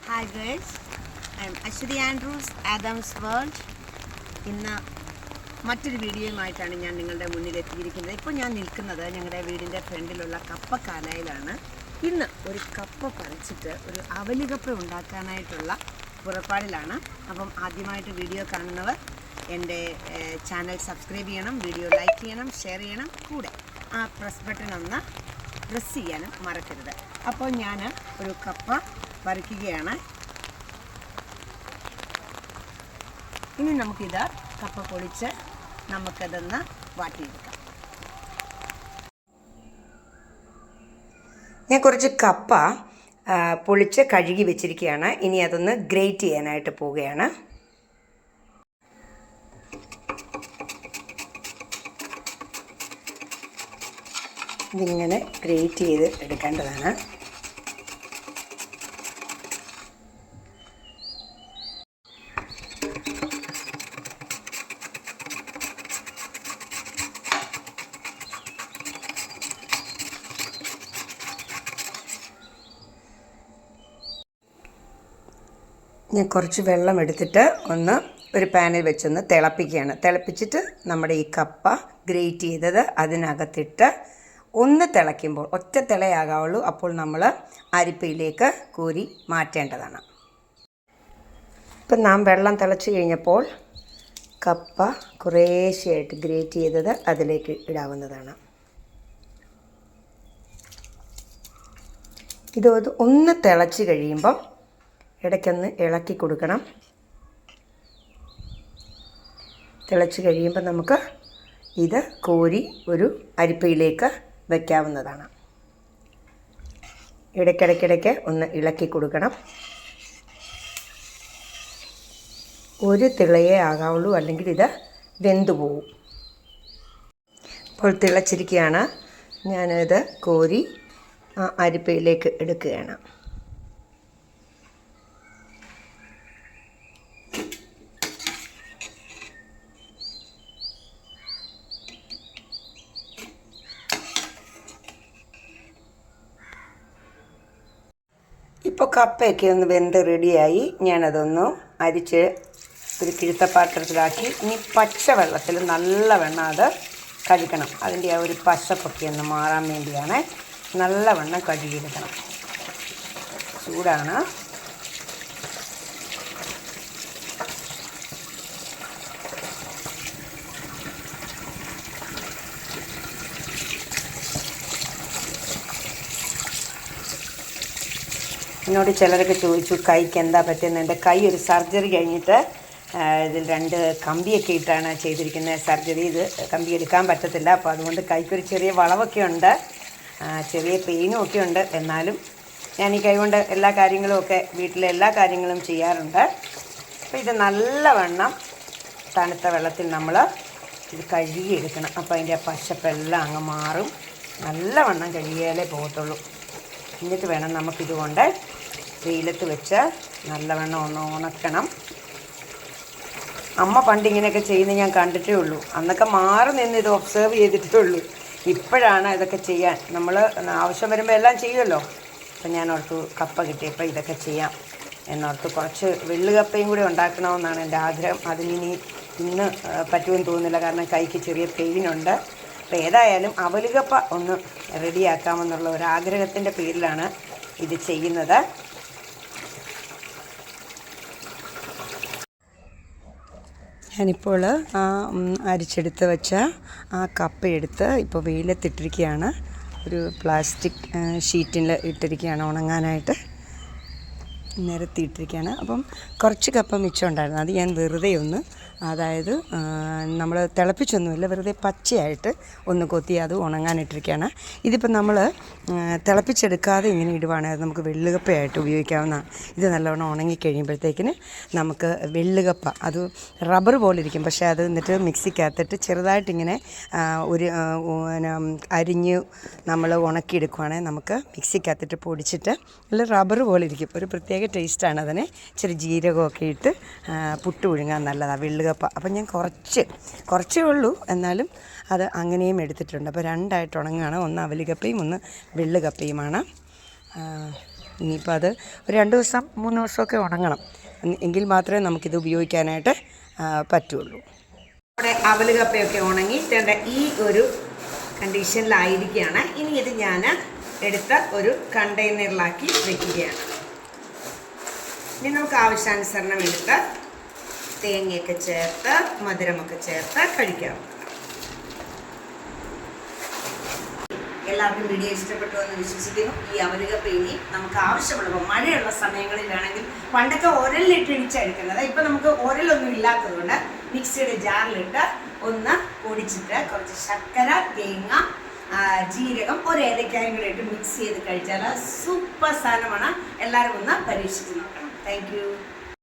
Hi guys, I'm Ashwati Andrews, Adams World. ഇന്ന് മറ്റൊരു വീഡിയോയുമായിട്ടാണ് ഞാൻ നിങ്ങളുടെ മുന്നിൽ എത്തിയിരിക്കുന്നത്. ഇപ്പോൾ ഞാൻ നിൽക്കുന്നത് ഞങ്ങളുടെ വീടിൻ്റെ ഫ്രണ്ടിലുള്ള കപ്പക്കാലയിലാണ്. ഇന്ന് ഒരു കപ്പ പറിച്ചിട്ട് ഒരു അവല് കപ്പ ഉണ്ടാക്കാനായിട്ടുള്ള പുറപ്പാടിലാണ്. അപ്പം ആദ്യമായിട്ട് വീഡിയോ കാണുന്നവർ എൻ്റെ ചാനൽ സബ്സ്ക്രൈബ് ചെയ്യണം, വീഡിയോ ലൈക്ക് ചെയ്യണം, ഷെയർ ചെയ്യണം, കൂടെ ആ പ്രസ് ബട്ടൺ ഒന്ന് പ്രസ് ചെയ്യാനും മറക്കരുത്. അപ്പോൾ ഞാൻ ഒരു കപ്പ പറിക്കുകയാണ്. ഇനി നമുക്കിത് കപ്പ പൊളിച്ച് നമുക്കതൊന്ന് വാട്ടിയെടുക്കാം. ഞാൻ കുറച്ച് കപ്പ പൊളിച്ച് കഴുകി വെച്ചിരിക്കുകയാണ്. ഇനി അതൊന്ന് ഗ്രേറ്റ് ചെയ്യാനായിട്ട് പോവുകയാണ്. ഇതിങ്ങനെ ഗ്രേറ്റ് ചെയ്ത് എടുക്കേണ്ടതാണ്. ഞാൻ കുറച്ച് വെള്ളം എടുത്തിട്ട് ഒരു പാനിൽ വെച്ചൊന്ന് തിളപ്പിക്കുകയാണ്. തിളപ്പിച്ചിട്ട് നമ്മുടെ ഈ കപ്പ ഗ്രേറ്റ് ചെയ്തത് അതിനകത്തിട്ട് ഒന്ന് തിളയ്ക്കുമ്പോൾ, ഒറ്റ തിളയാകാവുള്ളൂ, അപ്പോൾ നമ്മൾ അരിപ്പയിലേക്ക് കോരി മാറ്റേണ്ടതാണ്. ഇപ്പം നാം വെള്ളം തിളച്ച് കഴിഞ്ഞപ്പോൾ കപ്പ കുറേശ്ശെയായിട്ട് ഗ്രേറ്റ് ചെയ്തത് അതിലേക്ക് ഇടാവുന്നതാണ്. ഇത് ഒന്ന് തിളച്ച് കഴിയുമ്പം ഇടയ്ക്കൊന്ന് ഇളക്കി കൊടുക്കണം. തിളച്ച് കഴിയുമ്പോൾ നമുക്ക് ഇത് കോരി ഒരു അരിപ്പയിലേക്ക് വയ്ക്കാവുന്നതാണ്. ഇടയ്ക്കിടയ്ക്കിടയ്ക്ക് ഒന്ന് ഇളക്കി കൊടുക്കണം. ഒരു തിളയേ ആകാവുള്ളൂ, അല്ലെങ്കിൽ ഇത് വെന്തു പോവും. ഇപ്പോൾ തിളച്ചിരിക്കുകയാണ്. ഞാനിത് കോരി ആ അരിപ്പയിലേക്ക് എടുക്കുകയാണ്. ഇപ്പോൾ കപ്പയൊക്കെ ഒന്ന് വെന്ത് റെഡിയായി. ഞാനതൊന്ന് അരിച്ച് ഒരു കിഴുത്ത പാത്രത്തിലാക്കി. ഇനി പച്ചവെള്ളത്തിൽ നല്ലവണ്ണം അത് കഴുകണം. അതിൻ്റെ ആ ഒരു പശപ്പൊക്കെ ഒന്ന് മാറാൻ വേണ്ടിയാണ്. നല്ലവണ്ണം കഴുകിയെടുക്കണം. ചൂടാണ്. എന്നോട് ചിലരൊക്കെ ചോദിച്ചു കൈക്ക് എന്താ പറ്റുന്നത്. എൻ്റെ കൈ ഒരു സർജറി കഴിഞ്ഞിട്ട് ഇതിൽ 2 കമ്പിയൊക്കെ ഇട്ടാണ് ചെയ്തിരിക്കുന്നത് സർജറി. ഇത് കമ്പി എടുക്കാൻ പറ്റത്തില്ല. അപ്പോൾ അതുകൊണ്ട് കൈക്കൊരു ചെറിയ വളവൊക്കെ ഉണ്ട്, ചെറിയ പെയിനും ഒക്കെ ഉണ്ട്. എന്നാലും ഞാൻ ഈ കൈ കൊണ്ട് എല്ലാ കാര്യങ്ങളുമൊക്കെ വീട്ടിലെ എല്ലാ കാര്യങ്ങളും ചെയ്യാറുണ്ട്. അപ്പോൾ ഇത് നല്ലവണ്ണം തണുത്ത വെള്ളത്തിൽ നമ്മൾ ഇത് കഴുകിയെടുക്കണം. അപ്പോൾ അതിൻ്റെ ആ പശപ്പെല്ലാം അങ്ങ് മാറും. നല്ലവണ്ണം കഴുകിയാലേ പോകത്തുള്ളൂ. എന്നിട്ട് വേണം നമുക്കിതുകൊണ്ട് വെയിലത്ത് വെച്ച് നല്ലവണ്ണം ഒന്ന് ഉണക്കണം. അമ്മ പണ്ട് ഇങ്ങനെയൊക്കെ ചെയ്യുന്നത് ഞാൻ കണ്ടിട്ടേ ഉള്ളൂ. അന്നൊക്കെ മാറി നിന്ന് ഇത് ഒബ്സേർവ് ചെയ്തിട്ടേ ഉള്ളൂ. ഇപ്പോഴാണ് ഇതൊക്കെ ചെയ്യാൻ നമ്മൾ ആവശ്യം വരുമ്പോൾ എല്ലാം ചെയ്യുമല്ലോ. അപ്പം ഞാൻ ഓർത്തു കപ്പ കിട്ടിയപ്പോൾ ഇതൊക്കെ ചെയ്യാം എന്നോർത്ത് കുറച്ച് വെള്ളുകപ്പയും കൂടി ഉണ്ടാക്കണമെന്നാണ് എൻ്റെ ആഗ്രഹം. അതിനി ഇന്ന് പറ്റുമെന്ന് തോന്നുന്നില്ല, കാരണം കൈക്ക് ചെറിയ പെയിനുണ്ട്. അപ്പോൾ ഏതായാലും അവലുകപ്പ ഒന്ന് റെഡിയാക്കാമെന്നുള്ള ഒരു ആഗ്രഹത്തിൻ്റെ പേരിലാണ് ഇത് ചെയ്യുന്നത്. ഞാനിപ്പോൾ ആ അരിച്ചെടുത്ത് വെച്ച ആ കപ്പയെടുത്ത് ഇപ്പോൾ വെയിലത്തിട്ടിരിക്കുകയാണ്. ഒരു പ്ലാസ്റ്റിക് ഷീറ്റിൽ ഇട്ടിരിക്കുകയാണ് ഉണങ്ങാനായിട്ട്. നിരത്തിയിട്ടിരിക്കുകയാണ്. അപ്പം കുറച്ച് കപ്പ മിച്ചം ഉണ്ടായിരുന്നു. അത് ഞാൻ വെറുതെ ഒന്ന്, അതായത് നമ്മൾ തിളപ്പിച്ചൊന്നുമില്ല, വെറുതെ പച്ചയായിട്ട് ഒന്ന് കൊത്തി അത് ഉണങ്ങാനിട്ടിരിക്കുകയാണ്. ഇതിപ്പോൾ നമ്മൾ തിളപ്പിച്ചെടുക്കാതെ ഇങ്ങനെ ഇടുവാണ്. അത് നമുക്ക് വെള്ളുകപ്പയായിട്ട് ഉപയോഗിക്കാവുന്നതാണ്. ഇത് നല്ലവണ്ണം ഉണങ്ങിക്കഴിയുമ്പോഴത്തേക്കിന് നമുക്ക് വെള്ളുകപ്പ, അത് റബ്ബർ പോലെ ഇരിക്കും, പക്ഷേ അത് എന്നിട്ട് മിക്സിക്കകത്തിട്ട് ചെറുതായിട്ടിങ്ങനെ ഒരു അരിഞ്ഞ് നമ്മൾ ഉണക്കിയെടുക്കുവാണെങ്കിൽ നമുക്ക് മിക്സിക്കകത്തിട്ട് പൊടിച്ചിട്ട് നല്ല റബ്ബർ പോലെ ഇരിക്കും. ഒരു പ്രത്യേക ടേസ്റ്റാണ് അതിന്. ഇച്ചിരി ജീരകമൊക്കെ ഇട്ട് പുട്ട് പുഴുങ്ങാൻ നല്ലതാണ് വെള്ളുകപ്പ. അപ്പം ഞാൻ കുറച്ചേ ഉള്ളൂ, എന്നാലും അത് അങ്ങനെയും എടുത്തിട്ടുണ്ട്. അപ്പോൾ 2ആയിട്ട് ഉണങ്ങുകയാണ്. ഒന്ന് അവലുകപ്പയും ഒന്ന് വെള്ളുകപ്പയുമാണ്. ഇനിയിപ്പോൾ അത് ഒരു 2 ദിവസം 3 ദിവസമൊക്കെ ഉണങ്ങണം, എങ്കിൽ മാത്രമേ നമുക്കിത് ഉപയോഗിക്കാനായിട്ട് പറ്റുള്ളൂ. നമ്മുടെ അവല് കപ്പയൊക്കെ ഉണങ്ങി ഈ ഒരു കണ്ടീഷനിലായിരിക്കുകയാണ്. ഇനി ഇത് ഞാൻ എടുത്ത ഒരു കണ്ടെയ്നറിലാക്കി വെക്കുകയാണ്. ഇനി നമുക്ക് ആവശ്യാനുസരണം എടുത്ത് തേങ്ങയൊക്കെ ചേർത്ത് മധുരമൊക്കെ ചേർത്ത് കഴിക്കാം. എല്ലാവർക്കും വീഡിയോ ഇഷ്ടപ്പെട്ടു എന്ന് വിശ്വസിക്കുന്നു. ഈ അവലുകപ്പ ഇനി നമുക്ക് ആവശ്യമുള്ളപ്പോൾ മഴയുള്ള സമയങ്ങളിൽ വേണമെങ്കിൽ, പണ്ടൊക്കെ ഉരലിലിട്ട് ഇടിച്ചെടുക്കുന്നത്, ഇപ്പം നമുക്ക് ഉരലൊന്നും ഇല്ലാത്തതുകൊണ്ട് മിക്സിയുടെ ജാറിലിട്ട് ഒന്ന് പൊടിച്ചിട്ട് കുറച്ച് ശർക്കര, തേങ്ങ, ജീരകം, ഒരു ഏലക്കായും കൂടെ ഇട്ട് മിക്സ് ചെയ്ത് കഴിച്ചാൽ സൂപ്പർ സാധനമാണ്. എല്ലാവരും ഒന്ന് പരീക്ഷിച്ച് നോക്കണം. Thank you.